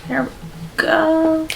Here we go.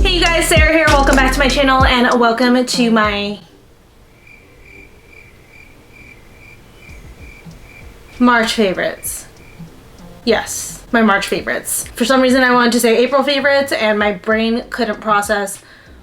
Hey you guys, Sarah here. Welcome back to my channel and welcome to my March favorites. Yes, my March favorites. For some reason I wanted to say April favorites and my brain couldn't process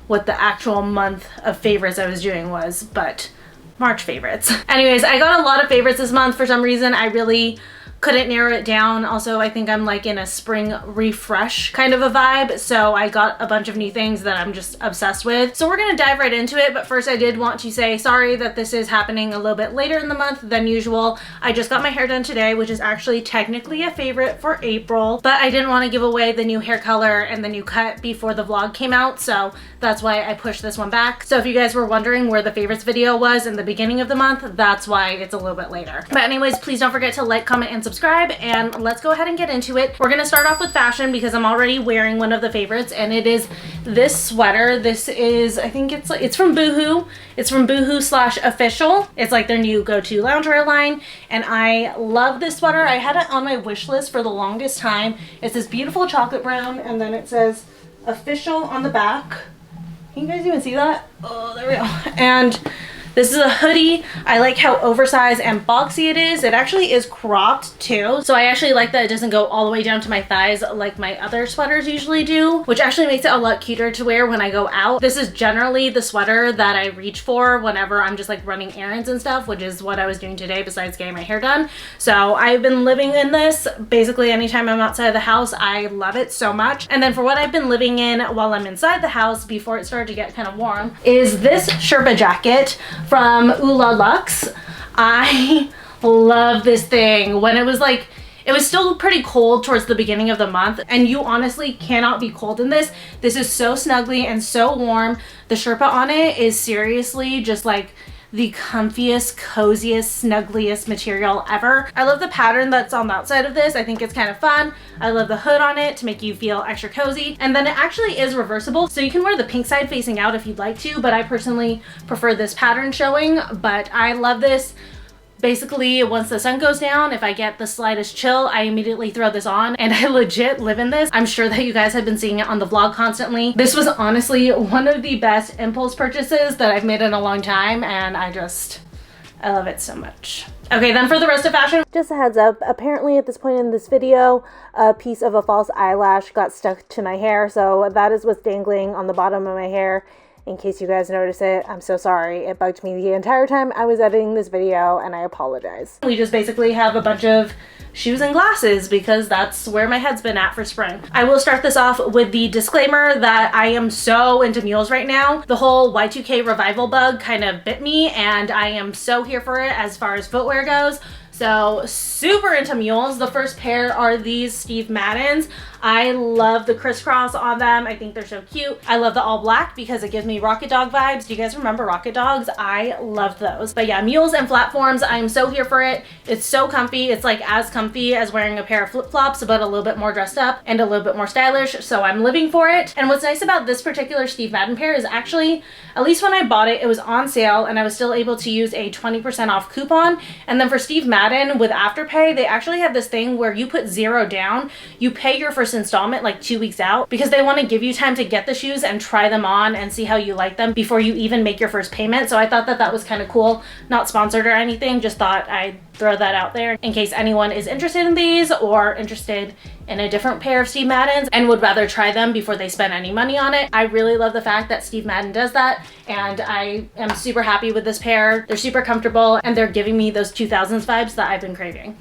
what the actual month of favorites I was doing was, but March favorites. Anyways, I got a lot of favorites this month. For some reason I really couldn't narrow it down. Also, I think I'm like in a spring refresh kind of a vibe, so I got a bunch of new things that I'm just obsessed with. So we're gonna dive right into it, but first I did want to say sorry that this is happening a little bit later in the month than usual. I just got my hair done today, which is actually technically a favorite for April, but I didn't want to give away the new hair color and the new cut before the vlog came out, so that's why I pushed this one back. So if you guys were wondering where the favorites video was in the beginning of the month, that's why it's a little bit later. But anyways, please don't forget to like, comment, and subscribe, and let's go ahead and get into it. We're gonna start off with fashion because I'm already wearing one of the favorites, and it is this sweater. This is, I think it's from Boohoo. It's from Boohoo/Official. It's like their new go-to loungewear line, and I love this sweater. I had it on my wish list for the longest time. It's this beautiful chocolate brown, and then it says Official on the back. Can you guys even see that? Oh, there we go. And this is a hoodie. I like how oversized and boxy it is. It actually is cropped too. So I actually like that it doesn't go all the way down to my thighs like my other sweaters usually do, which actually makes it a lot cuter to wear when I go out. This is generally the sweater that I reach for whenever I'm just like running errands and stuff, which is what I was doing today besides getting my hair done. So I've been living in this basically anytime I'm outside of the house. I love it so much. And then for what I've been living in while I'm inside the house before it started to get kind of warm is this Sherpa jacket from Ula Luxe. I love this thing. When it was like, it was still pretty cold towards the beginning of the month, and you honestly cannot be cold in this. This is so snuggly and so warm. The Sherpa on it is seriously just like the comfiest, coziest, snuggliest material ever. I love the pattern that's on the outside of this. I think it's kind of fun. I love the hood on it to make you feel extra cozy. And then it actually is reversible, so you can wear the pink side facing out if you'd like to, but I personally prefer this pattern showing. But I love this. Basically, once the sun goes down, if I get the slightest chill, I immediately throw this on, and I legit live in this. I'm sure that you guys have been seeing it on the vlog constantly. This was honestly one of the best impulse purchases that I've made in a long time, and I love it so much. Okay, then for the rest of fashion, just a heads up, apparently at this point in this video, a piece of a false eyelash got stuck to my hair, so that is what's dangling on the bottom of my hair. In case you guys notice it, I'm so sorry. It bugged me the entire time I was editing this video, and I apologize. We just basically have a bunch of shoes and glasses because that's where my head's been at for spring. I will start this off with the disclaimer that I am so into mules right now. The whole Y2K revival bug kind of bit me, and I am so here for it as far as footwear goes. So super into mules. The first pair are these Steve Maddens. I love the crisscross on them. I think they're so cute. I love the all black because it gives me Rocket Dog vibes. Do you guys remember Rocket Dogs? I loved those. But yeah, mules and flatforms, I'm so here for it. It's so comfy. It's like as comfy as wearing a pair of flip-flops, but a little bit more dressed up and a little bit more stylish. So I'm living for it. And what's nice about this particular Steve Madden pair is actually, at least when I bought it, it was on sale and I was still able to use a 20% off coupon. And then for Steve Madden with Afterpay, they actually have this thing where you put $0 down, you pay your first installment like 2 weeks out because they want to give you time to get the shoes and try them on and see how you like them before you even make your first payment. So I thought that that was kind of cool. Not sponsored or anything, just thought I'd throw that out there in case anyone is interested in these or interested in a different pair of Steve Maddens and would rather try them before they spend any money on it. I really love the fact that Steve Madden does that, and I am super happy with this pair. They're super comfortable and they're giving me those 2000s vibes that I've been craving.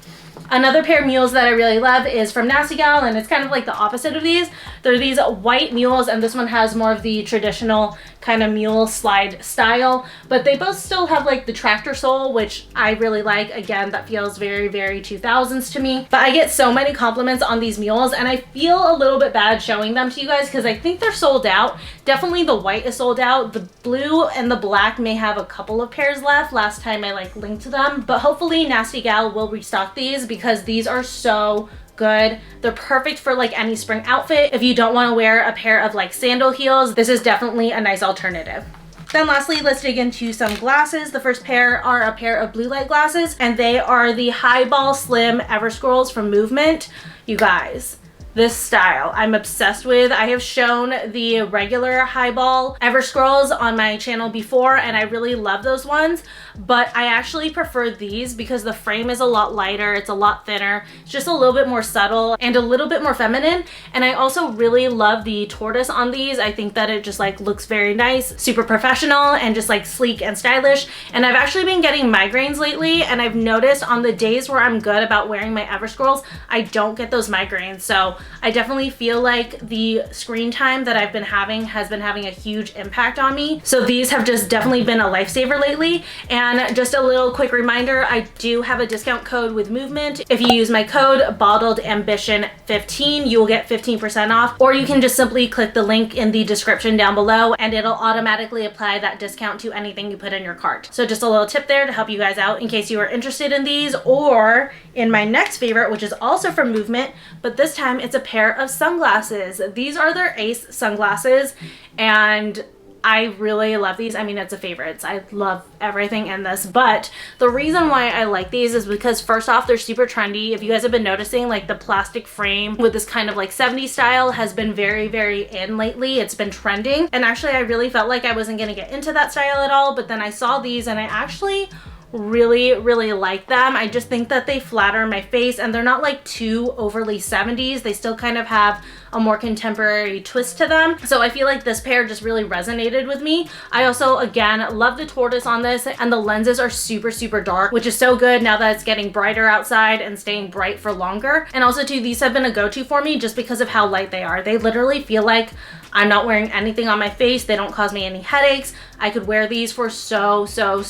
Another pair of mules that I really love is from Nasty Gal, and it's kind of like the opposite of these. They're these white mules, and this one has more of the traditional kind of mule slide style, but they both still have like the tractor sole, which I really like. Again, that feels very, very 2000s to me. But I get so many compliments on these mules, and I feel a little bit bad showing them to you guys because I think they're sold out. Definitely the white is sold out. The blue and the black may have a couple of pairs left. Last time I like linked to them, but hopefully Nasty Gal will restock these because these are so good. They're perfect for like any spring outfit. If you don't want to wear a pair of like sandal heels, this is definitely a nice alternative. Then lastly, let's dig into some glasses. The first pair are a pair of blue light glasses, and they are the Highball Slim Ever Scrolls from Movement. You guys, this style I'm obsessed with. I have shown the regular Highball Ever Scrolls on my channel before, and I really love those ones, but I actually prefer these because the frame is a lot lighter, it's a lot thinner, it's just a little bit more subtle and a little bit more feminine. And I also really love the tortoise on these. I think that it just like looks very nice, super professional, and just like sleek and stylish. And I've actually been getting migraines lately, and I've noticed on the days where I'm good about wearing my Ever Scrolls, I don't get those migraines. So I definitely feel like the screen time that I've been having has been having a huge impact on me. So these have just definitely been a lifesaver lately. And just a little quick reminder, I do have a discount code with Movement. If you use my code BottledAmbition15, you will get 15% off, or you can just simply click the link in the description down below and it'll automatically apply that discount to anything you put in your cart. So just a little tip there to help you guys out in case you are interested in these, or in my next favorite, which is also from Movement, but this time it's a pair of sunglasses. These are their Ace sunglasses, and I really love these. I mean, it's a favorite. I love everything in this, but the reason why I like these is because first off, they're super trendy. If you guys have been noticing, like the plastic frame with this kind of like 70s style has been very, very in lately. It's been trending, and actually I really felt like I wasn't gonna get into that style at all, but then I saw these and I actually really like them. I just think that they flatter my face, and they're not like too overly 70s. They still kind of have a more contemporary twist to them. So I feel like this pair just really resonated with me. I also, again, love the tortoise on this, and the lenses are super dark, which is so good now that it's getting brighter outside and staying bright for longer. And also too, these have been a go-to for me just because of how light they are. They literally feel like I'm not wearing anything on my face. They don't cause me any headaches. I could wear these for so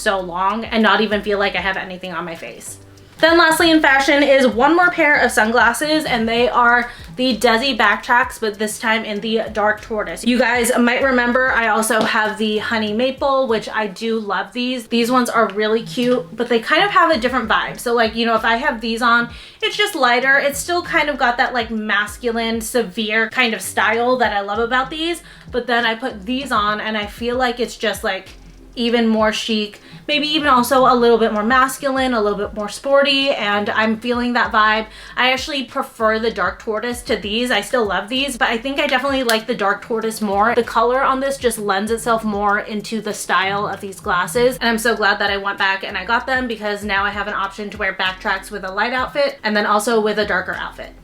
long and not even feel like I have anything on my face. Then lastly in fashion is one more pair of sunglasses, and they are the Dezi backtracks, but this time in the dark tortoise. You guys might remember I also have the honey maple, which I do love these. These ones are really cute, but they kind of have a different vibe. So like, you know, if I have these on, it's just lighter. It's still kind of got that like masculine, severe kind of style that I love about these. But then I put these on and I feel like it's just like even more chic, maybe even also a little bit more masculine, a little bit more sporty, and I'm feeling that vibe. I actually prefer the dark tortoise to these. I still love these, but I think I definitely like the dark tortoise more. The color on this just lends itself more into the style of these glasses, and I'm so glad that I went back and I got them, because now I have an option to wear backtracks with a light outfit and then also with a darker outfit.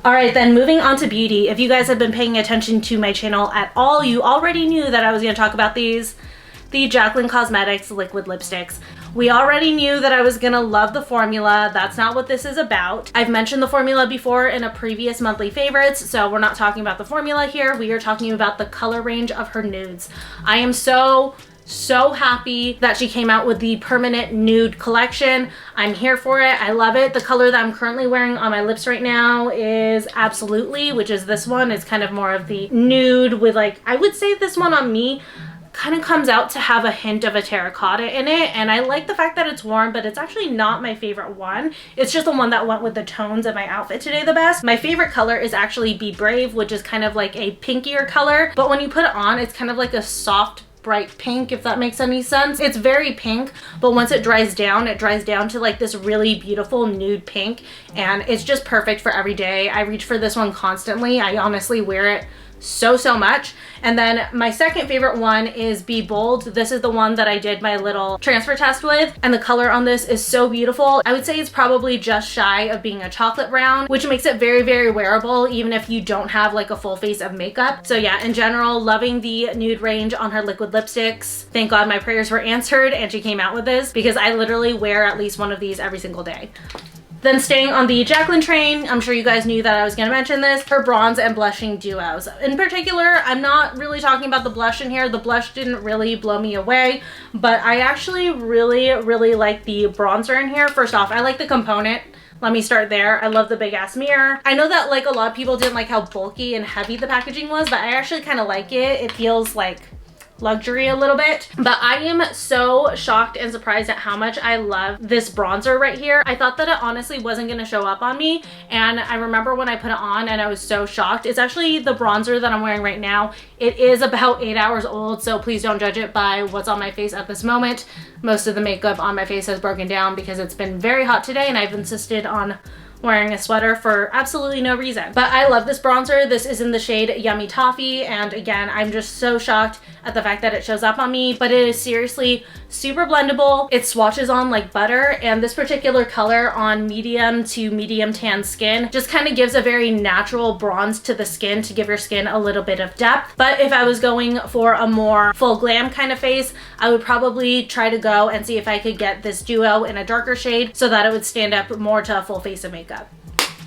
Alright, then moving on to beauty. If you guys have been paying attention to my channel at all, you already knew that I was going to talk about these. The Jaclyn Cosmetics liquid lipsticks. We already knew that I was gonna love the formula. That's not what this is about. I've mentioned the formula before in a previous monthly favorites, so we're not talking about the formula here. We are talking about the color range of her nudes. I am so happy that she came out with the permanent nude collection. I'm here for it. I love it. The color that I'm currently wearing on my lips right now is Absolutely, which is this one. It's kind of more of the nude with, like, I would say this one on me kind of comes out to have a hint of a terracotta in it, and I like the fact that it's warm, but it's actually not my favorite one. It's just the one that went with the tones of my outfit today the best. My favorite color is actually Be Brave, which is kind of like a pinkier color, but when you put it on, it's kind of like a soft bright pink, if that makes any sense. It's very pink, but once it dries down to like this really beautiful nude pink, and it's just perfect for every day. I reach for this one constantly. I honestly wear it so much. And then my second favorite one is Be Bold. This is the one that I did my little transfer test with, and the color on this is so beautiful. I would say it's probably just shy of being a chocolate brown, which makes it very wearable even if you don't have like a full face of makeup. So yeah, in general, loving the nude range on her liquid lipsticks. Thank God my prayers were answered and she came out with this, because I literally wear at least one of these every single day. Then staying on the Jaclyn train, I'm sure you guys knew that I was going to mention this, her bronze and blushing duos. In particular, I'm not really talking about the blush in here. The blush didn't really blow me away, but I actually really like the bronzer in here. First off, I like the component. Let me start there. I love the big ass mirror. I know that like a lot of people didn't like how bulky and heavy the packaging was, but I actually kind of like it. It feels like luxury a little bit. But I am so shocked and surprised at how much I love this bronzer right here. I thought that it honestly wasn't going to show up on me, and I remember when I put it on and I was so shocked. It's actually the bronzer that I'm wearing right now. It is about 8 hours old, so please don't judge it by what's on my face at this moment. Most of the makeup on my face has broken down because it's been very hot today and I've insisted on wearing a sweater for absolutely no reason. But I love this bronzer. This is in the shade Yummy Toffee, and again, I'm just so shocked at the fact that it shows up on me, but it is seriously super blendable. It swatches on like butter, and this particular color on medium to medium tan skin just kind of gives a very natural bronze to the skin to give your skin a little bit of depth. But if I was going for a more full glam kind of face, I would probably try to go and see if I could get this duo in a darker shade so that it would stand up more to a full face of makeup.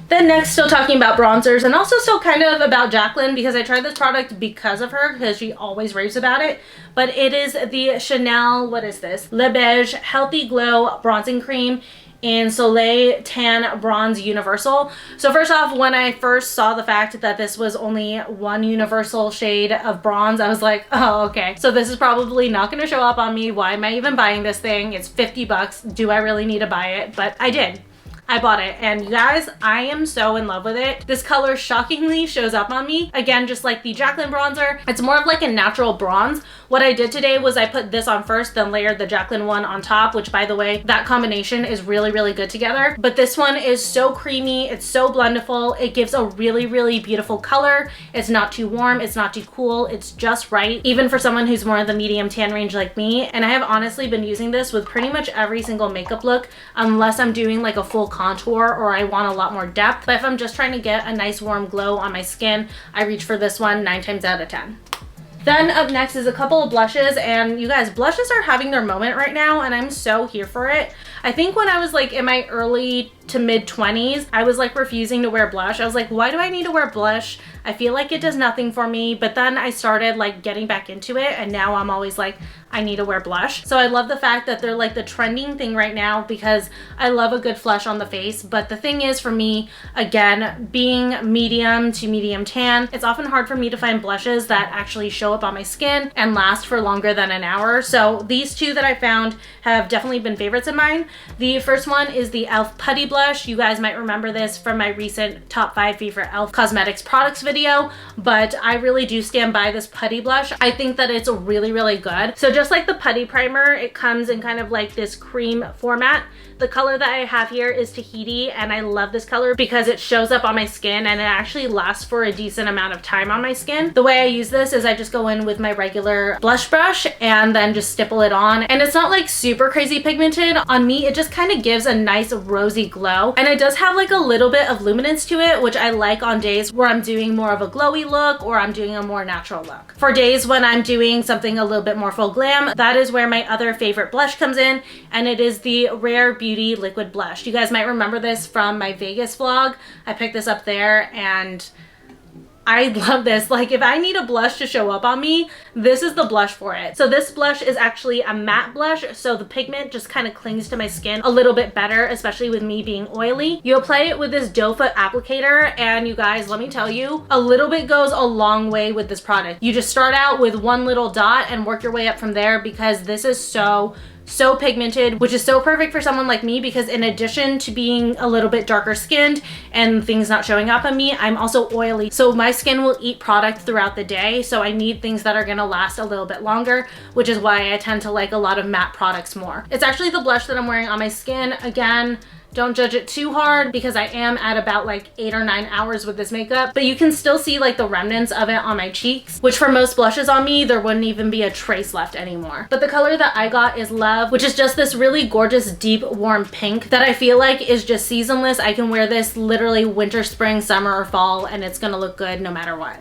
Then next, still talking about bronzers, and also still kind of about Jaclyn, because I tried this product because of her, because she always raves about it. But it is the Chanel, what is this? Le Beige Healthy Glow Bronzing Cream in Soleil Tan Bronze Universal. So first off, when I first saw the fact that this was only one universal shade of bronze, I was like, oh, okay. So this is probably not gonna show up on me. Why am I even buying this thing? It's 50 bucks. Do I really need to buy it? But I did. I bought it, and you guys, I am so in love with it. This color shockingly shows up on me. Again, just like the Jaclyn bronzer, it's more of like a natural bronze. What I did today was I put this on first, then layered the Jaclyn one on top, which by the way, that combination is really, really good together. But this one is so creamy, it's so blendable, it gives a really, really beautiful color. It's not too warm, it's not too cool, it's just right, even for someone who's more in the medium tan range like me. And I have honestly been using this with pretty much every single makeup look, unless I'm doing like a full contour or I want a lot more depth. But if I'm just trying to get a nice warm glow on my skin, I reach for this one 9 times out of 10. Then up next is a couple of blushes, and you guys, blushes are having their moment right now, and I'm so here for it. I think when I was like in my early to mid 20s, I was like refusing to wear blush. I was like, why do I need to wear blush? I feel like it does nothing for me. But then I started like getting back into it, and now I'm always like, I need to wear blush. So I love the fact that they're like the trending thing right now, because I love a good flush on the face. But the thing is, for me, again, being medium to medium tan, it's often hard for me to find blushes that actually show up on my skin and last for longer than an hour. So these two that I found have definitely been favorites of mine. The first one is the e.l.f. Putty Blush. You guys might remember this from my recent top 5 favorite e.l.f. cosmetics products video, but I really do stand by this putty blush. I think that it's really, really good. So just like the putty primer, it comes in kind of like this cream format. The color that I have here is Tahiti, and I love this color because it shows up on my skin and it actually lasts for a decent amount of time on my skin. The way I use this is I just go in with my regular blush brush and then just stipple it on. And it's not like super crazy pigmented. On me, it just kind of gives a nice rosy glow. And it does have like a little bit of luminance to it, which I like on days where I'm doing more of a glowy look or I'm doing a more natural look. For days when I'm doing something a little bit more full glam, that is where my other favorite blush comes in, and it is the Rare Beauty Liquid Blush. You guys might remember this from my Vegas vlog. I picked this up there and I love this. Like, if I need a blush to show up on me, this is the blush for it. So this blush is actually a matte blush, so the pigment just kind of clings to my skin a little bit better, especially with me being oily. You apply it with this doe foot applicator, and you guys, let me tell you, a little bit goes a long way with this product. You just start out with one little dot and work your way up from there, because this is so pigmented, which is so perfect for someone like me, because in addition to being a little bit darker skinned and things not showing up on me, I'm also oily. So my skin will eat product throughout the day. So I need things that are gonna last a little bit longer, which is why I tend to like a lot of matte products more. It's actually the blush that I'm wearing on my skin. Again, don't judge it too hard because I am at about like 8 or 9 hours with this makeup, but you can still see like the remnants of it on my cheeks, which for most blushes on me, there wouldn't even be a trace left anymore. But the color that I got is Love, which is just this really gorgeous, deep, warm pink that I feel like is just seasonless. I can wear this literally winter, spring, summer, or fall, and it's gonna look good no matter what.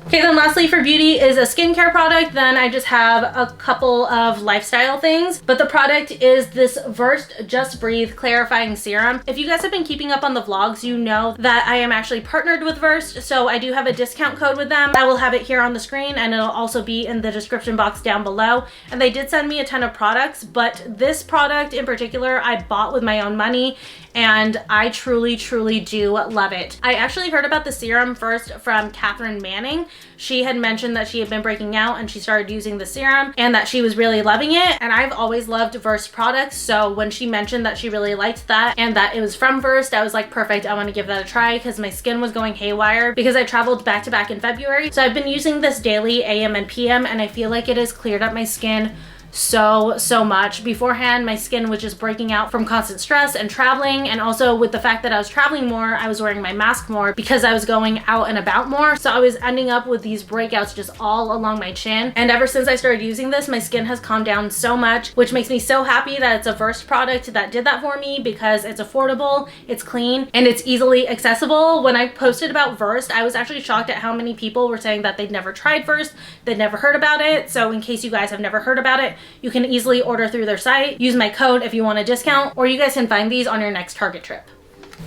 Okay, then lastly for beauty is a skincare product. Then I just have a couple of lifestyle things, but the product is this Versed Just Breathe Clarifying Serum. If you guys have been keeping up on the vlogs, you know that I am actually partnered with Versed, so I do have a discount code with them. I will have it here on the screen, and it'll also be in the description box down below. And they did send me a ton of products, but this product in particular, I bought with my own money, and I truly, truly do love it. I actually heard about the serum first from Catherine Manning, she had mentioned that she had been breaking out and she started using the serum and that she was really loving it. And I've always loved Versed products, so when she mentioned that she really liked that and that it was from Versed, I was like, perfect, I want to give that a try, because my skin was going haywire because I traveled back to back in February. So I've been using this daily, AM and PM, and I feel like it has cleared up my skin so much. Beforehand, my skin was just breaking out from constant stress and traveling, and also with the fact that I was traveling more, I was wearing my mask more because I was going out and about more, so I was ending up with these breakouts just all along my chin. And ever since I started using this, my skin has calmed down so much, which makes me so happy that it's a Versed product that did that for me, because it's affordable, it's clean, and it's easily accessible. When I posted about Versed, I was actually shocked at how many people were saying that they'd never tried Versed, they'd never heard about it. So in case you guys have never heard about it, you can easily order through their site. Use my code if you want a discount, or you guys can find these on your next Target trip.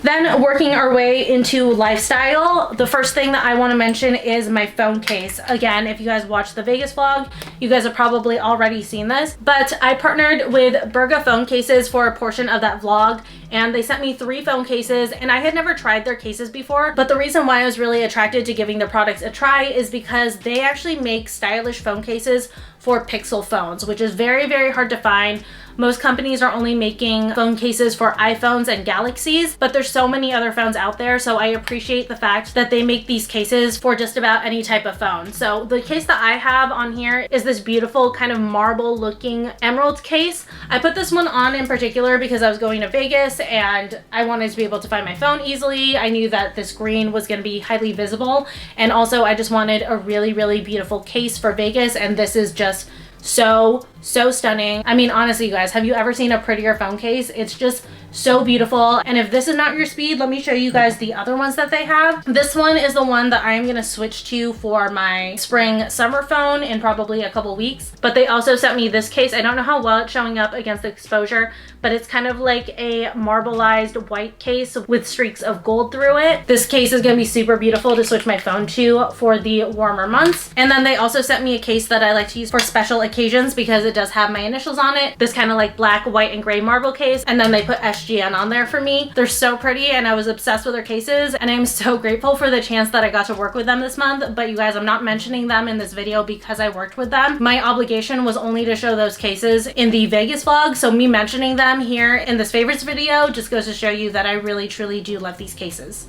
Then working our way into lifestyle, the first thing that I want to mention is my phone case. Again, if you guys watched the Vegas vlog, you guys have probably already seen this, but I partnered with Burga phone cases for a portion of that vlog, and they sent me 3 phone cases, and I had never tried their cases before. But the reason why I was really attracted to giving their products a try is because they actually make stylish phone cases for Pixel phones, which is very hard to find. Most companies are only making phone cases for iPhones and Galaxies, but there's so many other phones out there, so I appreciate the fact that they make these cases for just about any type of phone. So the case that I have on here is this beautiful kind of marble looking emerald case. I put this one on in particular because I was going to Vegas and I wanted to be able to find my phone easily. I knew that this green was going to be highly visible, and also I just wanted a really beautiful case for Vegas, and this is just so stunning. I mean, honestly, you guys, have you ever seen a prettier phone case? It's just so beautiful. And if this is not your speed, let me show you guys the other ones that they have. This one is the one that I'm gonna switch to for my spring summer phone in probably a couple weeks. But they also sent me this case. I don't know how well it's showing up against the exposure, but it's kind of like a marbleized white case with streaks of gold through it. This case is gonna be super beautiful to switch my phone to for the warmer months. And then they also sent me a case that I like to use for special occasions because it does have my initials on it. This kind of like black, white, and gray marble case. And then they put SGN on there for me. They're so pretty, and I was obsessed with their cases, and I'm so grateful for the chance that I got to work with them this month. But you guys, I'm not mentioning them in this video because I worked with them. My obligation was only to show those cases in the Vegas vlog, so me mentioning them here in this favorites video just goes to show you that I really truly do love these cases.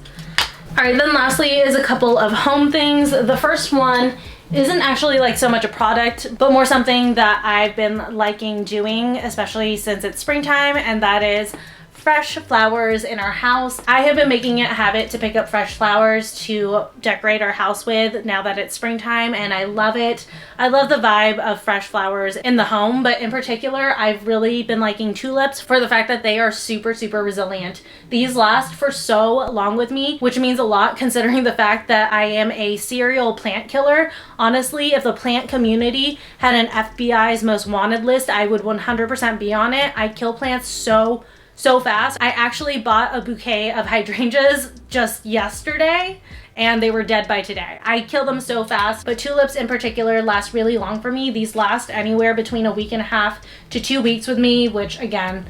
All right, then lastly is a couple of home things. The first one isn't actually like so much a product, but more something that I've been liking doing, especially since it's springtime, and that is fresh flowers in our house. I have been making it a habit to pick up fresh flowers to decorate our house with now that it's springtime, and I love it. I love the vibe of fresh flowers in the home, but in particular, I've really been liking tulips for the fact that they are super resilient. These last for so long with me, which means a lot considering the fact that I am a serial plant killer. Honestly, if the plant community had an FBI's most wanted list, I would 100% be on it. I kill plants so fast. I actually bought a bouquet of hydrangeas just yesterday and they were dead by today. I kill them so fast, but tulips in particular last really long for me. These last anywhere between a week and a half to 2 weeks with me, which again,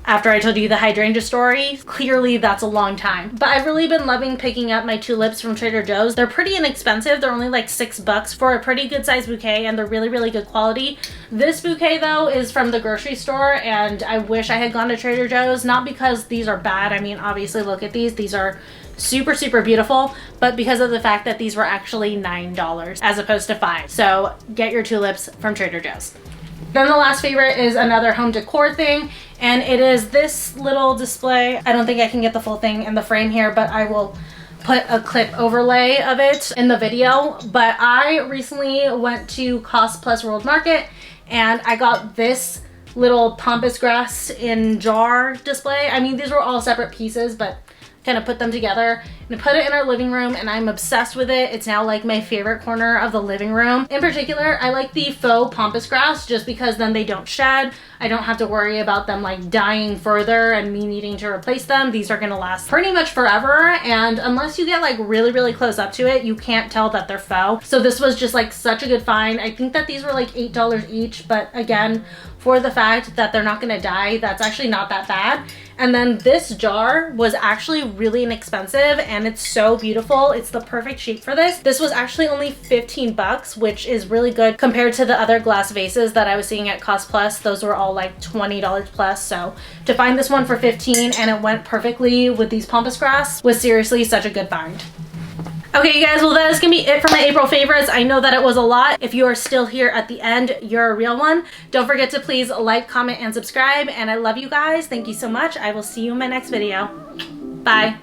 after I told you the hydrangea story, clearly that's a long time. But I've really been loving picking up my tulips from Trader Joe's. They're pretty inexpensive. They're only like $6 for a pretty good size bouquet, and they're really good quality. This bouquet though is from the grocery store, and I wish I had gone to Trader Joe's, not because these are bad. I mean, obviously look at these. These are super beautiful, but because of the fact that these were actually $9 as opposed to $5. So get your tulips from Trader Joe's. Then the last favorite is another home decor thing, and it is this little display. I don't think I can get the full thing in the frame here, but I will put a clip overlay of it in the video. But I recently went to Cost Plus World Market and I got this little pampas grass in jar display. I mean, these were all separate pieces, but kind of put them together and put it in our living room, and I'm obsessed with it. It's now like my favorite corner of the living room. In particular, I like the faux pampas grass just because then they don't shed. I don't have to worry about them like dying further and me needing to replace them. These are gonna last pretty much forever, and unless you get like really close up to it, you can't tell that they're faux. So this was just like such a good find. I think that these were like $8 each, but again, for the fact that they're not gonna die, that's actually not that bad. And then this jar was actually really inexpensive and it's so beautiful. It's the perfect shape for this. This was actually only 15 bucks, which is really good compared to the other glass vases that I was seeing at Cost Plus. Those were all like $20 plus. So to find this one for 15 and it went perfectly with these pampas grass was seriously such a good find. Okay, you guys, well, that is gonna be it for my April favorites. I know that it was a lot. If you are still here at the end, you're a real one. Don't forget to please like, comment, and subscribe. And I love you guys. Thank you so much. I will see you in my next video. Bye.